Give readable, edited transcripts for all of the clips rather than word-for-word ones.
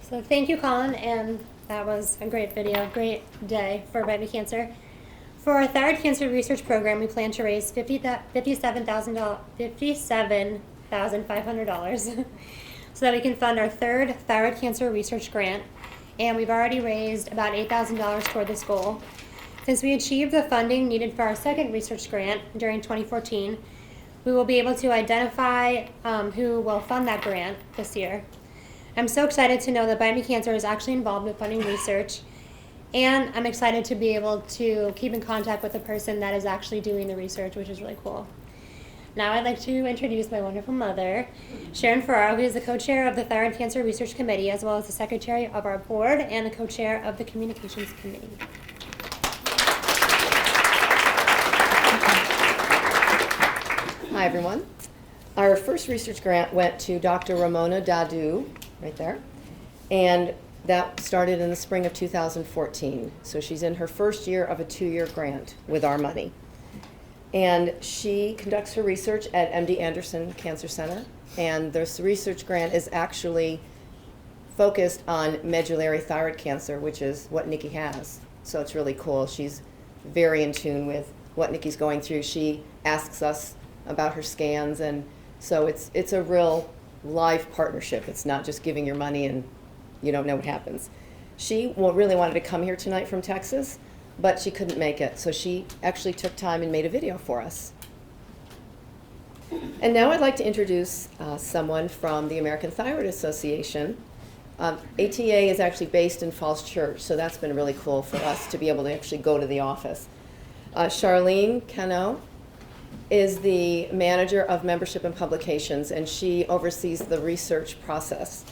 So thank you, Colin, and that was a great video, great day for Bite Me Cancer. For our thyroid cancer research program, we plan to raise $57,500 so that we can fund our third thyroid cancer research grant, and we've already raised about $8,000 toward this goal. Since we achieved the funding needed for our second research grant during 2014, we will be able to identify who will fund that grant this year. I'm so excited to know that Bite Me Cancer is actually involved with funding research, and I'm excited to be able to keep in contact with the person that is actually doing the research, which is really cool. Now I'd like to introduce my wonderful mother, Sharon, who is the co-chair of the Thyroid Cancer Research Committee, as well as the secretary of our board and the co-chair of the Communications Committee. Hi, everyone. Our first research grant went to Dr. Ramona Dadu, right there, and that started in the spring of 2014. So she's in her first year of a 2-year grant with our money. And she conducts her research at MD Anderson Cancer Center, and this research grant is actually focused on medullary thyroid cancer, which is what Nikki has. So it's really cool. She's very in tune with what Nikki's going through. She asks us about her scans, and so it's a real live partnership. It's not just giving your money and you don't know what happens. She really wanted to come here tonight from Texas, but she couldn't make it, so she actually took time and made a video for us. And now I'd like to introduce someone from the American Thyroid Association. ATA is actually based in Falls Church, so that's been really cool for us to be able to actually go to the office. Charlene Cano is the manager of membership and publications, and she oversees the research process.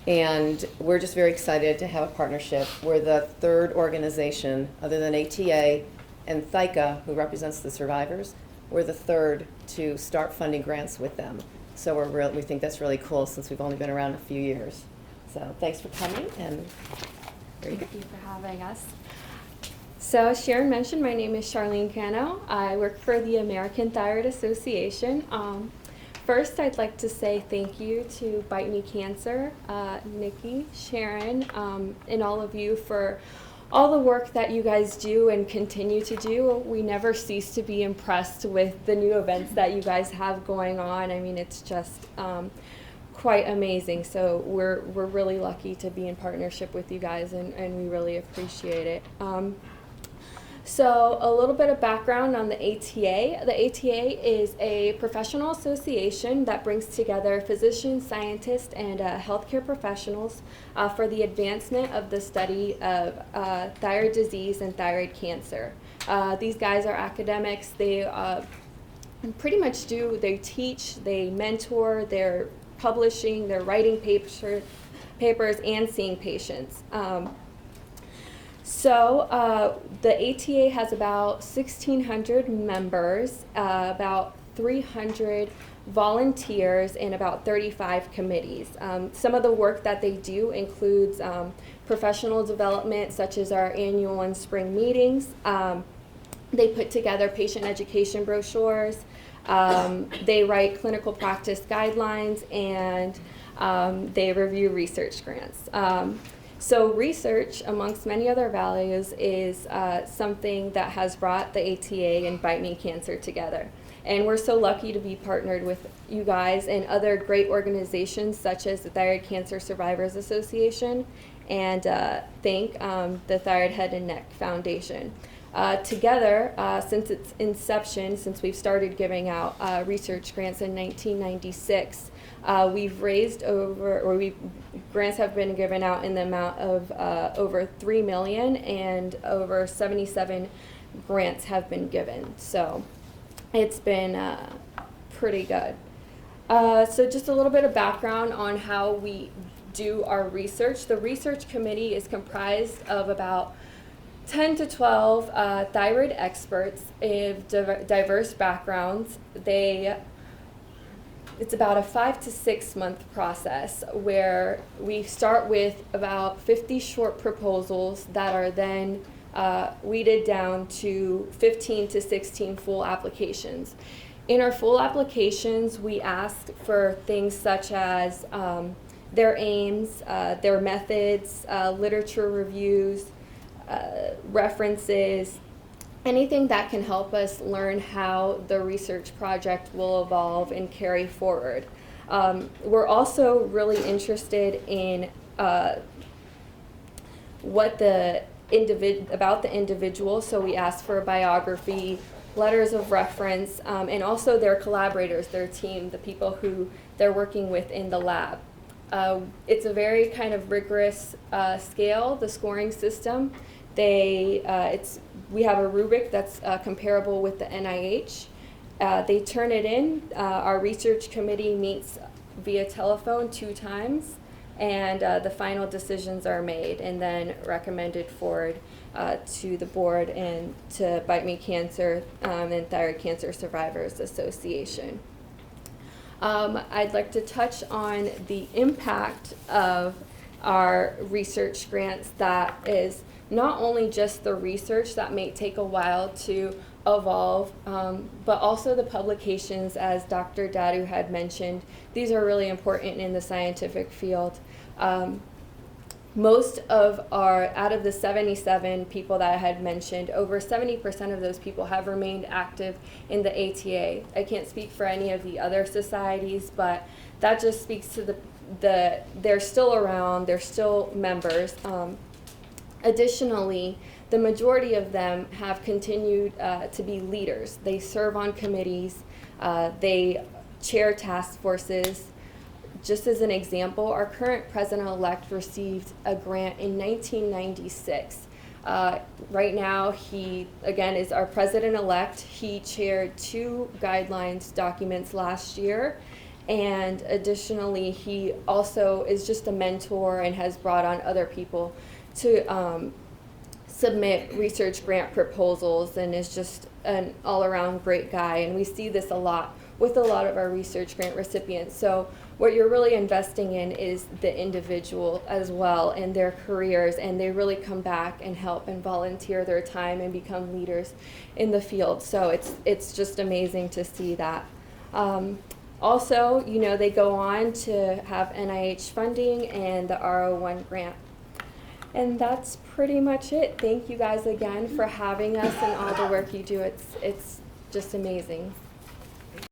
And we're just very excited to have a partnership. We're the third organization, other than ATA and THICA, who represents the survivors. We're the third to start funding grants with them. So we think that's really cool since we've only been around a few years. So thanks for coming, and there you go. Thank you for having us. So as Sharon mentioned, my name is Charlene Cano. I work for the American Thyroid Association. First, I'd like to say thank you to Bite Me Cancer, Nikki, Sharon, and all of you for all the work that you guys do and continue to do. We never cease to be impressed with the new events that you guys have going on. I mean, it's just quite amazing. So we're really lucky to be in partnership with you guys, and we really appreciate it. So a little bit of background on the ATA. The ATA is a professional association that brings together physicians, scientists, and healthcare professionals for the advancement of the study of thyroid disease and thyroid cancer. These guys are academics. They pretty much they teach, they mentor, they're publishing, they're writing papers and seeing patients. So the ATA has about 1,600 members, about 300 volunteers, and about 35 committees. Some of the work that they do includes professional development, such as our annual and spring meetings. They put together patient education brochures. They write clinical practice guidelines, and they review research grants. So research, amongst many other values, is something that has brought the ATA and Bite Me Cancer together. And we're so lucky to be partnered with you guys and other great organizations such as the Thyroid Cancer Survivors Association and thank the Thyroid Head and Neck Foundation. Together, since its inception, since we've started giving out research grants in 1996, we've raised grants have been given out in the amount of over $3 million, and over 77 grants have been given. So it's been pretty good. So just a little bit of background on how we do our research. The research committee is comprised of about 10 to 12 thyroid experts of diverse backgrounds. It's about a 5 to 6 month process where we start with about 50 short proposals that are then weeded down to 15 to 16 full applications. In our full applications, we ask for things such as their aims, their methods, literature reviews, references, anything that can help us learn how the research project will evolve and carry forward. We're also really interested in about the individual, so we ask for a biography, letters of reference, and also their collaborators, their team, the people who they're working with in the lab. It's a very kind of rigorous scale, the scoring system. We have a rubric that's comparable with the NIH. They turn it in. Our research committee meets via telephone 2 times, and the final decisions are made and then recommended forward to the board and to Bite Me Cancer and Thyroid Cancer Survivors Association. I'd like to touch on the impact of our research grants. That is not only just the research that may take a while to evolve, but also the publications, as Dr. Dadu had mentioned. These are really important in the scientific field. Most of out of the 77 people that I had mentioned, over 70% of those people have remained active in the ATA. I can't speak for any of the other societies, but that just speaks to they're still around, they're still members. Additionally, the majority of them have continued to be leaders. They serve on committees, they chair task forces. Just as an example, our current president-elect received a grant in 1996. Right now, he, again, is our president-elect. He chaired 2 guidelines documents last year. And additionally, he also is just a mentor and has brought on other people to submit research grant proposals, and is just an all-around great guy. And we see this a lot with a lot of our research grant recipients. So what you're really investing in is the individual as well and their careers, and they really come back and help and volunteer their time and become leaders in the field. So it's just amazing to see that. Also, they go on to have NIH funding and the R01 grant. And that's pretty much it. Thank you guys again for having us and all the work you do. It's just amazing.